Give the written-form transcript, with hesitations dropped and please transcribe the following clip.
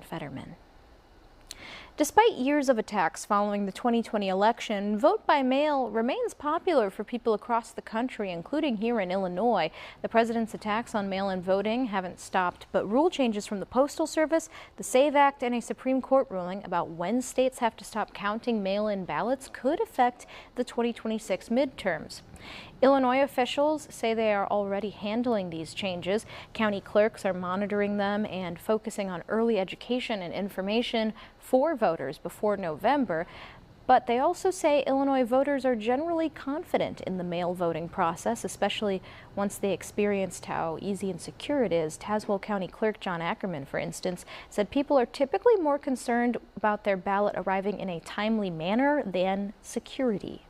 John Fetterman. Despite years of attacks following the 2020 election, vote by mail remains popular for people across the country, including here in Illinois. The president's attacks on mail-in voting haven't stopped, but rule changes from the Postal Service, the SAVE Act, and a Supreme Court ruling about when states have to stop counting mail-in ballots could affect the 2026 midterms. Illinois officials say they are already handling these changes. County clerks are monitoring them and focusing on early education and information for voters before November. But they also say Illinois voters are generally confident in the mail voting process, especially once they experienced how easy and secure it is. Tazewell County Clerk John Ackerman, for instance, said people are typically more concerned about their ballot arriving in a timely manner than security.